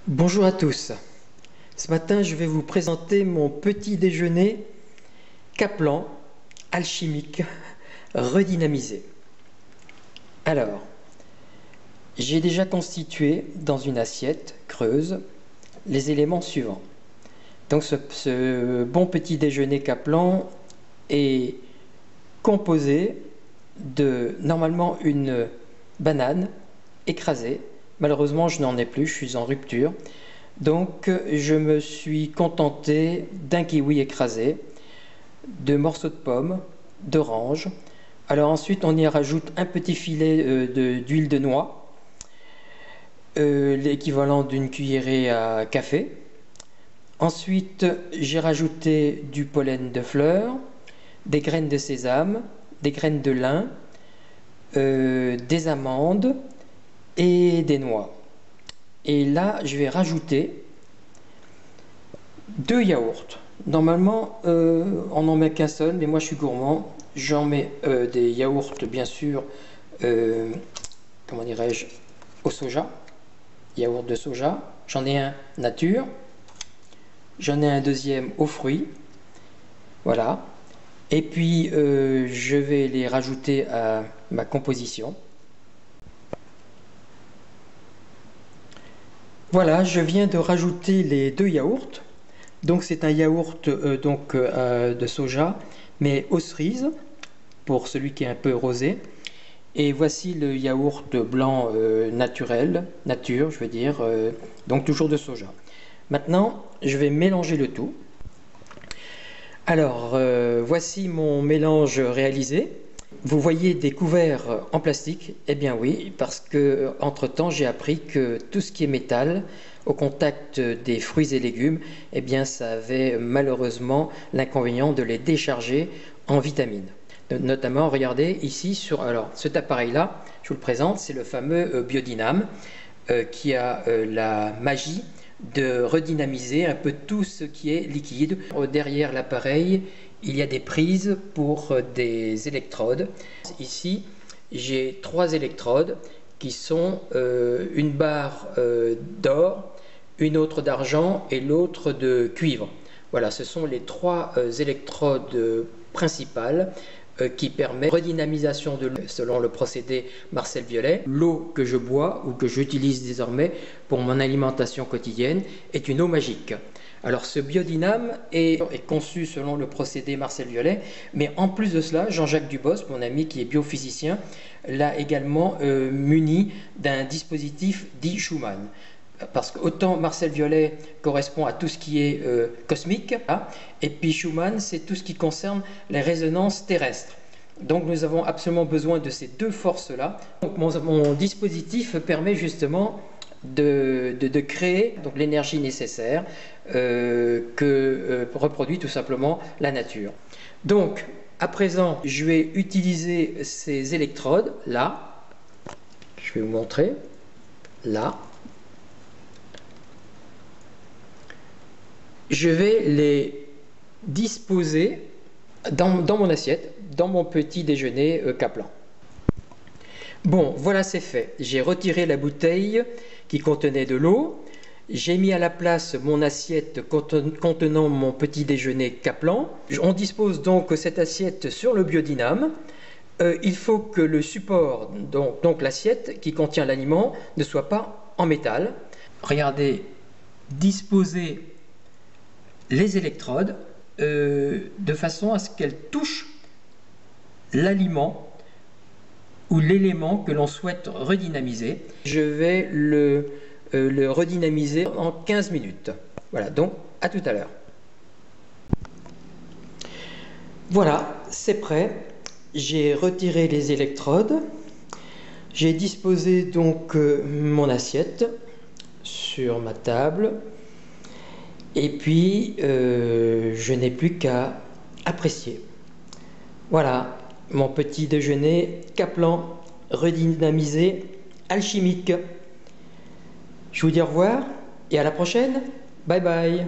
Bonjour à tous. Ce matin, je vais vous présenter mon petit déjeuner Kaplan alchimique redynamisé. Alors, j'ai déjà constitué dans une assiette creuse les éléments suivants. Donc ce bon petit déjeuner Kaplan est composé de normalement une banane écrasée. Malheureusement, je n'en ai plus, je suis en rupture. Donc, je me suis contenté d'un kiwi écrasé, de morceaux de pommes, d'orange. Alors ensuite, on y rajoute un petit filet d'huile de noix, l'équivalent d'une cuillerée à café. Ensuite, j'ai rajouté du pollen de fleurs, des graines de sésame, des graines de lin, des amandes et des noix. Et là, je vais rajouter 2 yaourts. Normalement, on n'en met qu'un seul, mais moi je suis gourmand. J'en mets des yaourts, bien sûr, comment dirais-je, au soja, yaourt de soja. J'en ai un nature. J'en ai un deuxième aux fruits. Voilà. Et puis, je vais les rajouter à ma composition. Voilà, je viens de rajouter les 2 yaourts. Donc c'est un yaourt de soja, mais aux cerises, pour celui qui est un peu rosé. Et voici le yaourt blanc nature, je veux dire, donc toujours de soja. Maintenant, je vais mélanger le tout. Alors, voici mon mélange réalisé. Vous voyez des couverts en plastique? Eh bien oui, parce que entre-temps j'ai appris que tout ce qui est métal au contact des fruits et légumes, eh bien ça avait malheureusement l'inconvénient de les décharger en vitamines. Notamment, regardez ici sur cet appareil-là, je vous le présente, c'est le fameux Biodynam qui a la magie de redynamiser un peu tout ce qui est liquide. Derrière l'appareil, il y a des prises pour des électrodes. Ici, j'ai 3 électrodes qui sont une barre d'or, une autre d'argent et l'autre de cuivre. Voilà, ce sont les 3 électrodes principales qui permettent la redynamisation de l'eau selon le procédé Marcel Violet. L'eau que je bois ou que j'utilise désormais pour mon alimentation quotidienne est une eau magique. Alors ce Biodynam est conçu selon le procédé Marcel Violet, mais en plus de cela, Jean-Jacques Dubos, mon ami qui est biophysicien, l'a également muni d'un dispositif dit Schumann. Parce que autant Marcel Violet correspond à tout ce qui est cosmique, et puis Schumann, c'est tout ce qui concerne les résonances terrestres. Donc nous avons absolument besoin de ces 2 forces-là. Donc mon dispositif permet justement de créer l'énergie nécessaire que reproduit tout simplement la nature. Donc à présent, je vais utiliser ces électrodes là. Je vais vous montrer là. Je vais les disposer dans mon assiette, dans mon petit déjeuner Kaplan. Bon, voilà, c'est fait. J'ai retiré la bouteille qui contenait de l'eau. J'ai mis à la place mon assiette contenant mon petit déjeuner Kaplan. On dispose donc cette assiette sur le Biodynam. Il faut que le support, donc l'assiette qui contient l'aliment, ne soit pas en métal. Regardez, disposer les électrodes de façon à ce qu'elles touchent l'aliment ou l'élément que l'on souhaite redynamiser. Je vais le redynamiser en 15 minutes. Voilà, donc à tout à l'heure. Voilà, c'est prêt. J'ai retiré les électrodes. J'ai disposé donc mon assiette sur ma table. Et puis, je n'ai plus qu'à apprécier. Voilà, mon petit déjeuner Kaplan redynamisé, alchimique. Je vous dis au revoir et à la prochaine. Bye bye.